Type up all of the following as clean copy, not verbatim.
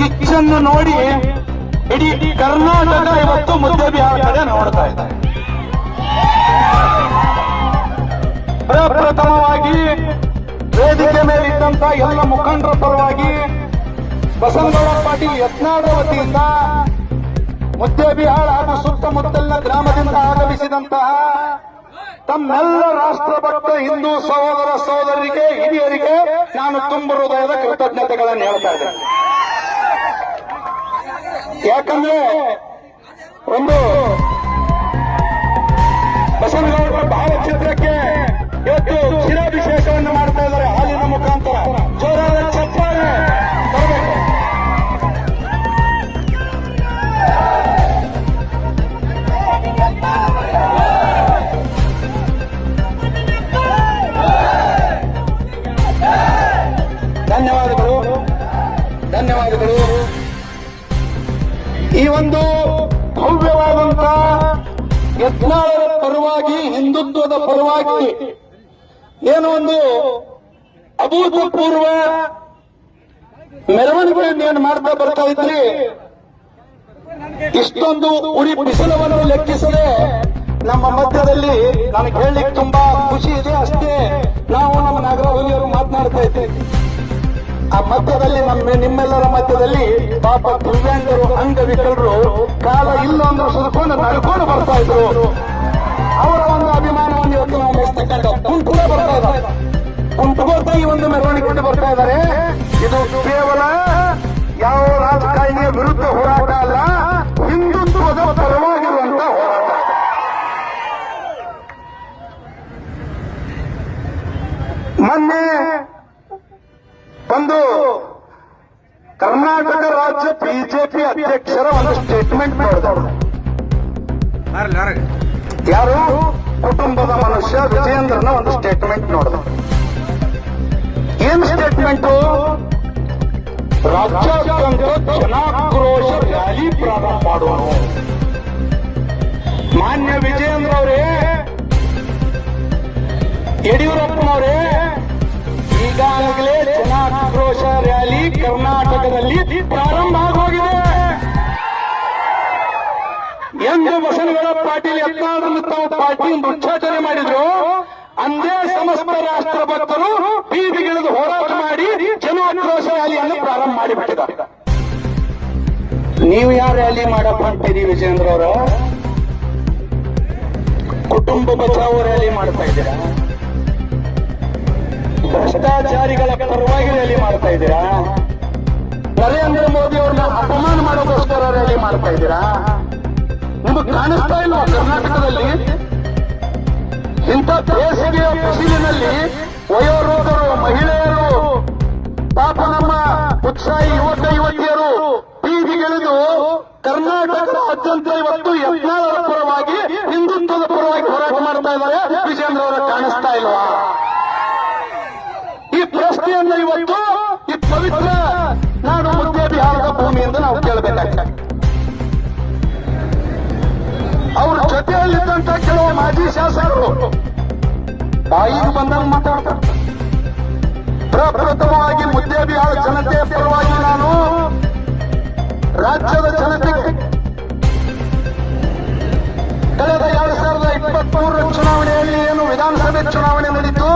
ಕಿಚ್ಚನ್ನು ನೋಡಿ ಇಡೀ ಕರ್ನಾಟಕ ಇವತ್ತು ಮುದ್ದೆಬಿಹಾರ ಕಡೆ ನೋಡ್ತಾ ಇದೆ. ಪ್ರಪ್ರಥಮವಾಗಿ ವೇದಿಕೆ ಮೇಲಿದ್ದಂತ ಎಲ್ಲ ಮುಖಂಡರ ಪರವಾಗಿ ಬಸನಗೌಡ ಪಾಟೀಲ್ ಯತ್ನಾಳ್ ವತಿಯಿಂದ ಮುದ್ದೆಬಿಹಾಳ ಹಾಗೂ ಸುತ್ತಮುತ್ತಲಿನ ಗ್ರಾಮದಿಂದ ಆಗಮಿಸಿದಂತಹ ತಮ್ಮೆಲ್ಲ ರಾಷ್ಟ್ರಭಕ್ತ ಹಿಂದೂ ಸಹೋದರ ಸಹೋದರರಿಗೆ ಹಿರಿಯರಿಗೆ ನಾನು ತುಂಬ ಹೃದಯದ ಕೃತಜ್ಞತೆಗಳನ್ನು ಹೇಳ್ತಾ ಇದ್ದೇನೆ. ಯಾಕಂದ್ರೆ ಒಂದು ಬಸವನಗೌಡರ ಭಾವಚಿತ್ರಕ್ಕೆ ಇವತ್ತು ಕ್ಷೀರಾಭಿಷೇಕವನ್ನು ಮಾಡ್ತಾ ಇದ್ದಾರೆ ಹಾಲಿನ ಮುಖಾಂತರ. ಜೋರಾದ ಚಪ್ಪಾಳೆ ಬರಬೇಕು. ಧನ್ಯವಾದಗಳು ಧನ್ಯವಾದಗಳು. ಈ ಒಂದು ಭವ್ಯವಾದಂತ ಯತ್ನಾಳರ ಪರವಾಗಿ ಹಿಂದುತ್ವದ ಪರವಾಗಿ ಏನೋ ಒಂದು ಅಭೂತಪೂರ್ವ ಮೆರವಣಿಗೆಯನ್ನು ಏನು ಮಾಡ್ತಾ ಬರ್ತಾ ಇದ್ರಿ. ಇಷ್ಟೊಂದು ಉರಿ ಬಿಸಿಲವನ್ನು ಲೆಕ್ಕಿಸದೆ ನಮ್ಮ ಮಧ್ಯದಲ್ಲಿ ನನಗೆ ಹೇಳಲಿಕ್ಕೆ ತುಂಬಾ ಖುಷಿ ಇದೆ. ಅಷ್ಟೇ ನಾವು ನಮ್ಮ ನಾಗರಹೊಲಿಯವರು ಮಾತನಾಡ್ತಾ ಇದ್ದೇವೆ. ಆ ಮಧ್ಯದಲ್ಲಿ ನಿಮ್ಮೆಲ್ಲರ ಮಧ್ಯದಲ್ಲಿ ಪಾಪ ದಿವ್ಯಾಂಗರು ಅಂಗವಿಕಲರು ಕಾಲ ಇಲ್ಲ ಅಂದ್ರೆ ಸುದ್ಕೊಂಡು ನಡ್ಕೊಂಡು ಬರ್ತಾ ಇದ್ರು. ಅವರ ಒಂದು ಅಭಿಮಾನವನ್ನು ಇವತ್ತು ನಾವು ಮೆಚ್ಚತಕ್ಕಂಥ ಕುಂಟುಗೆ ಬರ್ತಾ ಇದ್ದಾರೆ. ಕುಂಟುಗೋರ್ತಾ ಈ ಒಂದು ಮೆರವಣಿಗೆ ಬರ್ತಾ ಇದ್ದಾರೆ. ಇದು ಕೇವಲ ಯಾವ ರಾಜಕಾರಣಿಯ ವಿರುದ್ಧ ಹೋರಾಟ ಅಲ್ಲ, ಹಿಂದುತ್ವದ ಪರವಾಗಿರುವಂತ ಹೋರಾಟ. ಮೊನ್ನೆ ಒಂದು ಕರ್ನಾಟಕ ರಾಜ್ಯ ಬಿಜೆಪಿ ಅಧ್ಯಕ್ಷರ ಒಂದು ಸ್ಟೇಟ್ಮೆಂಟ್ ನೋಡಿದವರು. ಯಾರು? ಕುಟುಂಬದ ಮನುಷ್ಯ ವಿಜಯೇಂದ್ರನ ಒಂದು ಸ್ಟೇಟ್ಮೆಂಟ್ ನೋಡಿದವರು. ಏನ್ ಸ್ಟೇಟ್ಮೆಂಟು? ರಾಜ್ಯಾದ್ಯಂತ ಜನಾಕ್ರೋಶ ರ್ಯಾಲಿ ಪ್ರಾರಂಭ ಮಾಡೋಣ. ಮಾನ್ಯ ವಿಜಯೇಂದ್ರ ಅವರೇ, ಯಡಿಯೂರಪ್ಪನವರೇ, ಈಗಾಗಲೇ ಜನಾಕ್ರೋಶ ರ್ಯಾಲಿ ಕರ್ನಾಟಕದಲ್ಲಿ ಪ್ರಾರಂಭ ಆಗೋಗಿದೆ ಎಂದು ಬಸನಗೌಡ ಪಾಟೀಲ್ ಯತ್ನಾಳರನ್ನು ತಾವು ಪಾರ್ಟಿಯಿಂದ ಉಚ್ಚಾಟನೆ ಮಾಡಿದ್ರು. ಅಂದೇ ಸಮಸ್ತ ರಾಷ್ಟ್ರ ಭಕ್ತರು ಬೀದಿಗಿಳಿದು ಹೋರಾಟ ಮಾಡಿ ಜನಾಕ್ರೋಶ ರ್ಯಾಲಿಯನ್ನು ಪ್ರಾರಂಭ ಮಾಡಿಬಿಟ್ಟಿದ್ದಾರೆ. ನೀವು ಯಾವ ರ್ಯಾಲಿ ಮಾಡಪ್ಪ ಅಂತೀರಿ ವಿಜಯೇಂದ್ರ ಅವರು? ಕುಟುಂಬ ಬಚಾವೋ ರ್ಯಾಲಿ ಮಾಡ್ತಾ ಇದ್ದೀರಾ? ಭ್ರಷ್ಟಾಚಾರಿಗಳ ಪರವಾಗಿ ರ್ಯಾಲಿ ಮಾಡ್ತಾ ಇದ್ದೀರಾ? ನರೇಂದ್ರ ಮೋದಿ ಅವ್ರನ್ನ ಅಪಮಾನ ಮಾಡೋಕ್ಕೋಸ್ಕರ ರ್ಯಾಲಿ ಮಾಡ್ತಾ ಇದ್ದೀರಾ? ನಿಮಗೆ ಕಾಣಿಸ್ತಾ ಇಲ್ವಾ ಕರ್ನಾಟಕದಲ್ಲಿ ಇಂಥ ಬೇಸಿಗೆಯ ಬಿಸಿಲಿನಲ್ಲಿ ವಯೋವೃದ್ಧರು, ಮಹಿಳೆಯರು, ಪಾಪ ನಮ್ಮ ಉತ್ಸಾಹಿ ಯುವಕ ಯುವತಿಯರು ಬೀದಿಗಿಳಿದು ಕರ್ನಾಟಕದಾದ್ಯಂತ ಇವತ್ತು ಯತ್ನಾಳರ ಪರವಾಗಿ, ಹಿಂದುತ್ವದ ಪರವಾಗಿ ಹೋರಾಟ ಮಾಡ್ತಾ ಇದ್ದಾರೆ. ವಿಜೇಂದ್ರ ಅವರ ಕಾಣಿಸ್ತಾ ಇಲ್ವಾ? ಈ ಪ್ರಶ್ನೆಯನ್ನು ಇವತ್ತು ಈ ಪವಿತ್ರ ನಾಡು ಮುದ್ದೆ ಬಿಹಾರದ ಭೂಮಿಯಿಂದ ನಾವು ಕೇಳಬೇಕಾಗ್ತದೆ. ಅವ್ರ ಜೊತೆಯಲ್ಲಿದ್ದಂತ ಕೆಲವು ಮಾಜಿ ಶಾಸಕರು ಬಾಯಿಗೆ ಬಂದಂಗೆ ಮಾತಾಡ್ತಾರೆ. ಪ್ರಪ್ರಥಮವಾಗಿ ಮುದ್ದೆ ಬಿಹಾರ ಜನತೆಯ ಪರವಾಗಿ ನಾನು ರಾಜ್ಯದ ಜನತೆಗೆ ಕಳೆದ 2023 ಚುನಾವಣೆಯಲ್ಲಿ ಏನು ವಿಧಾನಸಭೆ ಚುನಾವಣೆ ನಡೆಯಿತು,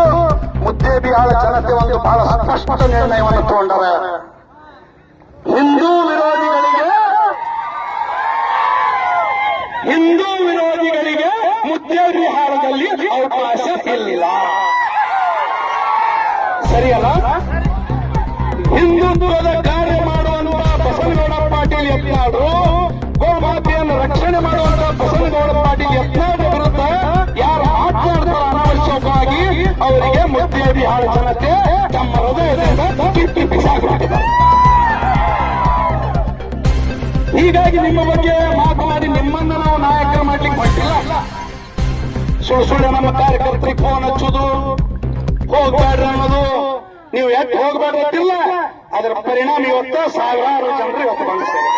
ಮುದ್ದೆ ಬಿಹಾರ ಜನತೆ ಒಂದು ಬಹಳ ಸ್ಪಷ್ಟ ನಿರ್ಣಯವನ್ನು ತಗೊಂಡರೆ, ಹಿಂದೂ ವಿರೋಧಿಗಳಿಗೆ ಮುದ್ದೆ ಬಿಹಾರದಲ್ಲಿ ಅವಕಾಶ ಇಲ್ಲ. ಸರಿಯಲ್ಲ? ಹಿಂದುತ್ವದ ಕಾರ್ಯ ಮಾಡುವಂತ ಬಸನಗೌಡ ಪಾಟೀಲ್ ಯತ್ನಾಳರು, ಗೋಮಾತೆಯನ್ನು ರಕ್ಷಣೆ ಮಾಡುವಂತ ಬಸನಗೌಡ ಪಾಟೀಲ್ ಯತ್ನಾಳ್ ವಿರುದ್ಧ ಯಾರು ಮಾತನಾಡ್ತಾರೋ ಅನಾವಶ್ಯಕವಾಗಿ ಅವರಿಗೆ ಮುದ್ದೆ ಬಿಹಾರ ಜನತೆ ತಮ್ಮ ಹೃದಯದಿಂದ ಕಿತ್ತು ಬಿಸಾಕಿಬಿಟ್ಟಿದ್ದಾರೆ. ಹೀಗಾಗಿ ನಿಮ್ಮ ಬಗ್ಗೆ ಮಾತನಾಡಿ ನಿಮ್ಮನ್ನ ನಾವು ನಾಯಕ ಮಾಡ್ಲಿಕ್ಕೆ ಹೊರಟಿಲ್ಲ. ಸುಳ್ಳು ನಮ್ಮ ಕಾರ್ಯಕರ್ತರಿಗೆ ಫೋನ್ ಹಚ್ಚುದು, ಹೋಗ್ಬೇಡ್ರಿ ಅನ್ನೋದು, ನೀವು ಎಟ್ಟು ಹೋಗ್ಬೇಡ್ರಿ ಅಂತಿಲ್ಲ. ಅದರ ಪರಿಣಾಮ ಇವತ್ತು ಸಾವಿರಾರು ಜನರು ಇವತ್ತು ಬಂದಿದ್ದಾರೆ.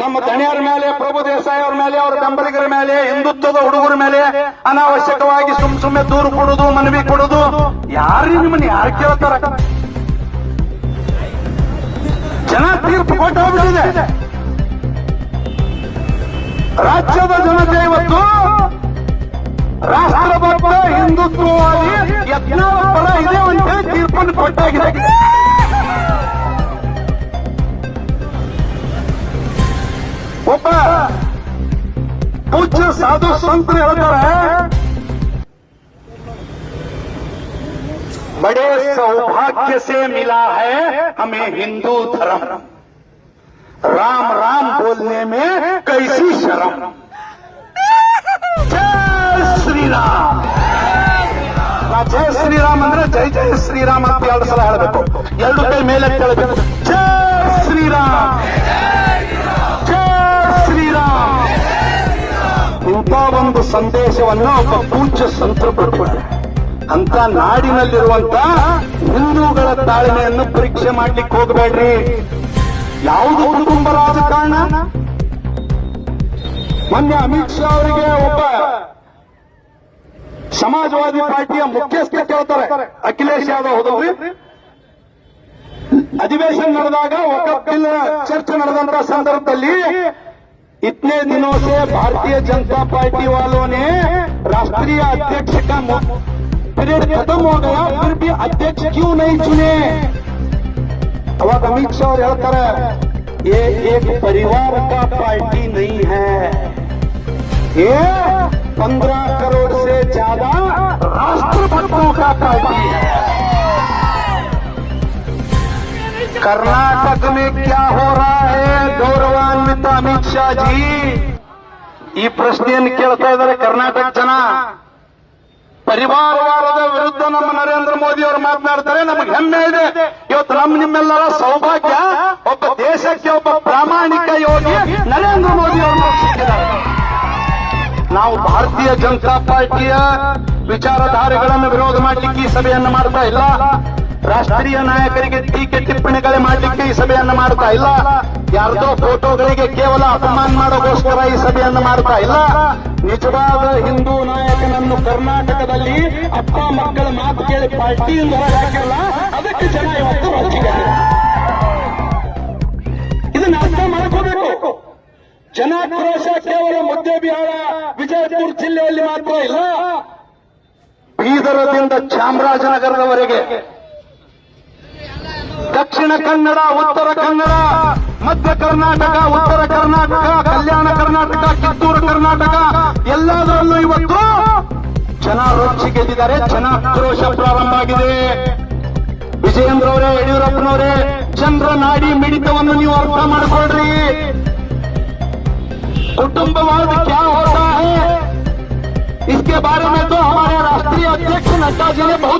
ನಮ್ಮ ದಣಿಯರ ಮೇಲೆ, ಪ್ರಭು ದೇಸಾಯಿ ಅವರ ಮೇಲೆ, ಅವರ ಬೆಂಬಲಿಗರ ಮೇಲೆ, ಹಿಂದುತ್ವದ ಹುಡುಗರ ಮೇಲೆ ಅನಾವಶ್ಯಕವಾಗಿ ಸುಮ್ಮನೆ ದೂರು ಕೊಡುದು, ಮನವಿ ಕೊಡುದು. ಯಾರು ನಿಮ್ಮನ್ನ ಯಾರು ಕೇಳ್ತಾರ? ಜನ ತೀರ್ಪು ಕೊಟ್ಟು ಹೋಗ್ಬಿಟ್ಟಿದೆ. ರಾಜ್ಯದ ಜನತೆ ಇವತ್ತು ರಾಷ್ಟ್ರಭಕ್ತ ಹಿಂದುತ್ವವಾಗಿ ಯತ್ನಾಳ ಪರ ಇದೆ ಅಂತ ಹೇಳಿ ತೀರ್ಪನ್ನು ಕೊಟ್ಟಾಗಿದೆ. ಒಬ್ಬ ಪೂಜ್ಯ ಸಾಧು ಸಂತರು ಹೇಳ್ತಾರೆ, बड़े सौभाग्य से मिला है हमें हिंदू धर्म, राम राम बोलने में कैसी शर्म, जय श्री राम. जय श्री राम ಅಂದ್ರೆ ಜೈ ಜೈ ಶ್ರೀರಾಮ್ ಅಂತ 2 ಸಲ ಹೇಳಬೇಕು. 2 ಕೈ ಮೇಲೆ ಹೇಳಬೇಕು. ಜೈ ಶ್ರೀರಾಮ್, ಜೈ ಶ್ರೀರಾಮ್. ಇಂಥ ಒಂದು ಸಂದೇಶವನ್ನು ಒಬ್ಬ ಪೂಜ್ಯ ಸಂತರು ಕೊಟ್ಟರು. ಅಂತ ನಾಡಿನಲ್ಲಿರುವಂತ ಹಿಂದೂಗಳ ತಾಳ್ಮೆಯನ್ನು ಪರೀಕ್ಷೆ ಮಾಡ್ಲಿಕ್ಕೆ ಹೋಗಬೇಡ್ರಿ. ಯಾವುದು ಕುಟುಂಬ ರಾಜಕಾರಣ? ಮೊನ್ನೆ ಅಮಿತ್ ಶಾ ಅವರಿಗೆ ಒಬ್ಬ ಸಮಾಜವಾದಿ ಪಾರ್ಟಿಯ ಮುಖ್ಯಸ್ಥ ಕೇಳ್ತಾರೆ, ಅಖಿಲೇಶ್ ಯಾದವ್ ಹೋದವ್ರಿ. ಅಧಿವೇಶನ ನಡೆದಾಗ ವಕಫ್ ಬಿಲ್ ಚರ್ಚೆ ನಡೆದಂತ ಸಂದರ್ಭದಲ್ಲಿ इतने दिनों से भारतीय जनता पार्टी वालों ने राष्ट्रीय अध्यक्ष का पीरियड खत्म हो गया, फिर भी अध्यक्ष क्यों नहीं चुने? अವಾಗ ಅಮಿತ್ ಶಾ ಅವರು ಹೇಳ್ತಾರೆ, ये एक परिवार का पार्टी नहीं है, ये 15 करोड़ से ज्यादा राष्ट्रभक्तों का पार्टी है. कर्नाटक में क्या हो रहा है? गौरवान्वित अमित ಶಾ ಜಿ ಈ ಪ್ರಶ್ನೆಯನ್ನು ಕೇಳ್ತಾ ಇದ್ದಾರೆ ಕರ್ನಾಟಕ ಜನ. ಪರಿವಾರವಾದದ ವಿರುದ್ಧ ನಮ್ಮ ನರೇಂದ್ರ ಮೋದಿ ಅವರು ಮಾತನಾಡ್ತಾರೆ. ನಮಗೆ ಹೆಮ್ಮೆ ಇದೆ. ಇವತ್ತು ನಿಮ್ಮೆಲ್ಲರ ಸೌಭಾಗ್ಯ, ಒಬ್ಬ ದೇಶಕ್ಕೆ ಒಬ್ಬ ಪ್ರಾಮಾಣಿಕ ಯೋಗಿ ನರೇಂದ್ರ ಮೋದಿ ಅವರು ಸಿಕ್ಕಿದ್ದಾರೆ. ನಾವು ಭಾರತೀಯ ಜನತಾ ಪಾರ್ಟಿಯ ವಿಚಾರಧಾರೆಗಳನ್ನು ವಿರೋಧ ಮಾಡಲಿಕ್ಕೆ ಈ ಸಭೆಯನ್ನು ಮಾಡ್ತಾ ಇಲ್ಲ. ರಾಷ್ಟ್ರೀಯ ನಾಯಕರಿಗೆ ಟೀಕೆ ಟಿಪ್ಪಣಿಗಳೇ ಮಾಡಲಿಕ್ಕೆ ಈ ಸಭೆಯನ್ನು ಮಾಡ್ತಾ ಇಲ್ಲ. ಯಾರ್ದೋ ಫೋಟೋಗಳಿಗೆ ಕೇವಲ ಅಪಮಾನ ಮಾಡೋಗೋಸ್ಕರ ಈ ಸಭೆಯನ್ನು ಮಾಡ್ತಾ ಇಲ್ಲ. ನಿಜವಾದ ಹಿಂದೂ ನಾಯಕನನ್ನು ಕರ್ನಾಟಕದಲ್ಲಿ ಅಪ್ಪ ಮಕ್ಕಳ ಮಾತು ಕೇಳಿ ಪಾರ್ಟಿಯಿಂದ ಹೊರಗೆ ಹಾಕಿಲ್ಲ. ಅದಕ್ಕೆ ಜನ ಇವತ್ತು ರೊಚ್ಚಿದ್ದಾರೆ. ಇದನ್ನ ಅರ್ಥ ಮಾಡ್ಕೋಬೇಕು. ಜನಾಕ್ರೋಶ ಕೇವಲ ಮುದ್ದೆ ಬಿಹಾರ ವಿಜಯಪುರ ಜಿಲ್ಲೆಯಲ್ಲಿ ಮಾತ್ರ ಇಲ್ಲ, ಬೀದರದಿಂದ ಚಾಮರಾಜನಗರದವರೆಗೆ, ದಕ್ಷಿಣ ಕನ್ನಡ, ಉತ್ತರ ಕನ್ನಡ, ಮಧ್ಯ ಕರ್ನಾಟಕ, ಉತ್ತರ ಕರ್ನಾಟಕ, ಕಲ್ಯಾಣ ಕರ್ನಾಟಕ, ಕಿತ್ತೂರು ಕರ್ನಾಟಕ ಎಲ್ಲದರಲ್ಲೂ ಇವತ್ತು ಜನ ರೊಚ್ಚಿಗೆದ್ದಿದ್ದಾರೆ. ಜನಾಕ್ರೋಶ ಪ್ರಾರಂಭ ಆಗಿದೆ. ವಿಜಯೇಂದ್ರ ಅವರೇ, ಯಡಿಯೂರಪ್ಪನವರೇ, ಜನರ ನಾಡಿ ಮಿಡಿತವನ್ನು ನೀವು ಅರ್ಥ ಮಾಡಿಕೊಳ್ಳ್ರಿ. कुटुंबवाद क्या होता है इसके बारे में तो हमारे राष्ट्रीय अध्यक्ष नड्डा जी ने बहुत